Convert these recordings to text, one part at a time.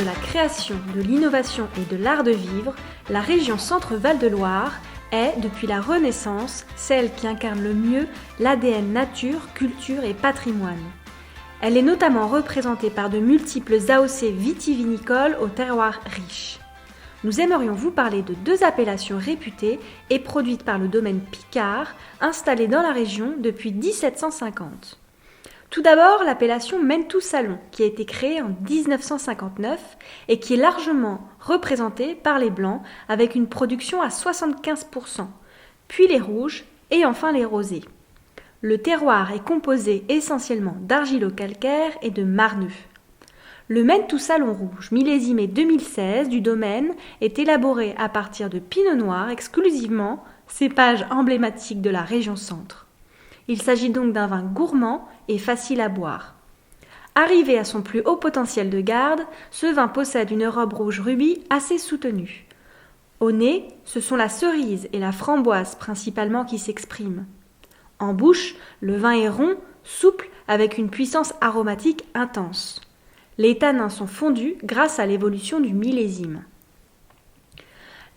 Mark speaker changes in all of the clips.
Speaker 1: la création, de l'innovation et de l'art de vivre, la région Centre-Val de Loire est, depuis la Renaissance, celle qui incarne le mieux l'ADN nature, culture et patrimoine. Elle est notamment représentée par de multiples AOC vitivinicoles au terroir riche. Nous aimerions vous parler de 2 appellations réputées et produites par le domaine Picard, installé dans la région depuis 1750. Tout d'abord, l'appellation Menthou-Salon, qui a été créée en 1959 et qui est largement représentée par les blancs avec une production à 75%, puis les rouges et enfin les rosés. Le terroir est composé essentiellement d'argilo-calcaire et de marneux. Le Menthou-Salon rouge, millésimé 2016 du domaine, est élaboré à partir de pinot noir exclusivement, cépage emblématique de la région centre. Il s'agit donc d'un vin gourmand et facile à boire. Arrivé à son plus haut potentiel de garde, ce vin possède une robe rouge rubis assez soutenue. Au nez, ce sont la cerise et la framboise principalement qui s'expriment. En bouche, le vin est rond, souple, avec une puissance aromatique intense. Les tanins sont fondus grâce à l'évolution du millésime.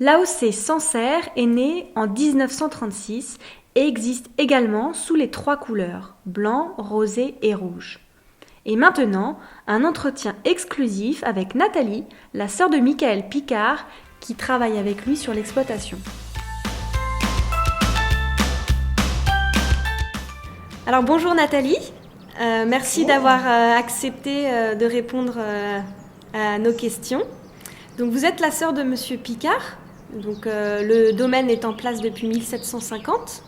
Speaker 1: L'AOC Sancerre est né en 1936 et existe également sous les 3 couleurs, blanc, rosé et rouge. Et maintenant, un entretien exclusif avec Nathalie, la sœur de Michael Picard, qui travaille avec lui sur l'exploitation. Alors bonjour Nathalie, merci d'avoir accepté de répondre à nos questions. Donc vous êtes la sœur de Monsieur Picard, donc le domaine est en place depuis 1750.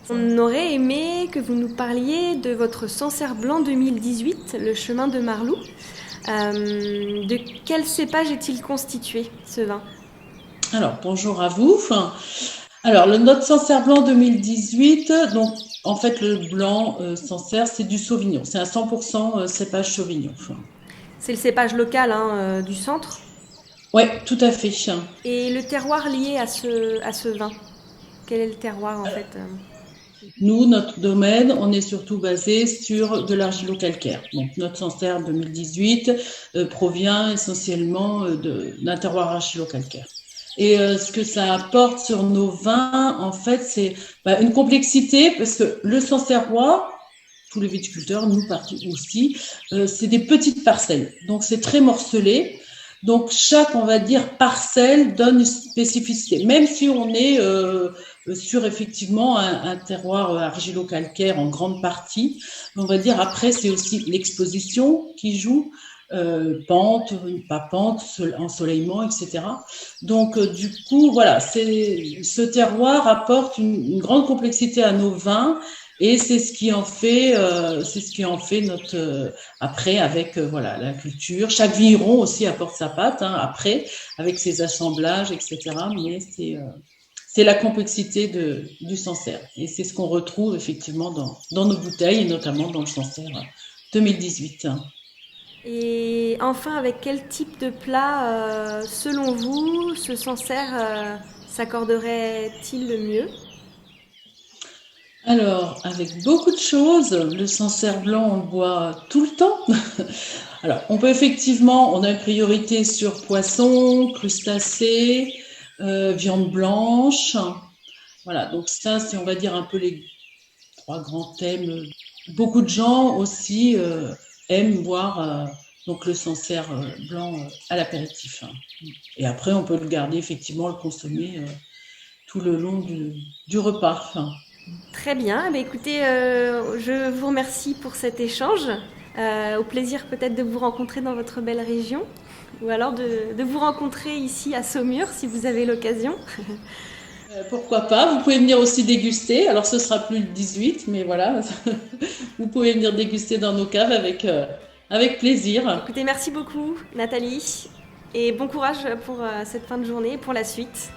Speaker 1: On aurait aimé que vous nous parliez de votre Sancerre blanc 2018, le chemin de Marlou. De quel cépage est-il constitué, ce vin ?
Speaker 2: Alors, bonjour à vous. Alors, notre Sancerre blanc 2018, donc en fait, le blanc Sancerre, c'est du Sauvignon. C'est un 100% cépage Sauvignon.
Speaker 1: C'est le cépage local du centre ?
Speaker 2: Oui, tout à fait.
Speaker 1: Et le terroir lié à ce vin ? Quel est le terroir en fait ?
Speaker 2: Nous, notre domaine, on est surtout basé sur de l'argilo-calcaire. Donc, notre Sancerre 2018 provient essentiellement d'un terroir argilo-calcaire. Et ce que ça apporte sur nos vins, en fait, c'est une complexité, parce que le Sancerrois, tous les viticulteurs, nous aussi, c'est des petites parcelles. Donc, c'est très morcelé. Donc, chaque, on va dire, parcelle donne une spécificité. Même si on est sur effectivement un terroir argilo-calcaire en grande partie, on va dire après, c'est aussi l'exposition qui joue. Pente, pas pente, ensoleillement, etc. Donc, du coup, voilà, ce terroir apporte une grande complexité à nos vins et c'est ce qui en fait, notre après avec voilà la culture. Chaque vigneron aussi apporte sa patte après avec ses assemblages, etc. Mais c'est la complexité du Sancerre et c'est ce qu'on retrouve effectivement dans nos bouteilles et notamment dans le Sancerre 2018.
Speaker 1: Et enfin, avec quel type de plat, selon vous, ce Sancerre s'accorderait-il le mieux ?
Speaker 2: Alors, avec beaucoup de choses, le Sancerre blanc, on le boit tout le temps. Alors, on a une priorité sur poisson, crustacés, viande blanche. Voilà, donc ça, c'est, on va dire, un peu les 3 grands thèmes. Beaucoup de gens aussi aiment boire donc le Sancerre blanc à l'apéritif. Et après, on peut le garder, effectivement, le consommer tout le long du repas.
Speaker 1: Très bien, écoutez, je vous remercie pour cet échange. Au plaisir peut-être de vous rencontrer dans votre belle région ou alors de vous rencontrer ici à Saumur si vous avez l'occasion.
Speaker 2: Pourquoi pas, vous pouvez venir aussi déguster, alors ce sera plus le 18, mais voilà, vous pouvez venir déguster dans nos caves avec plaisir.
Speaker 1: Écoutez, merci beaucoup Nathalie et bon courage pour cette fin de journée et pour la suite.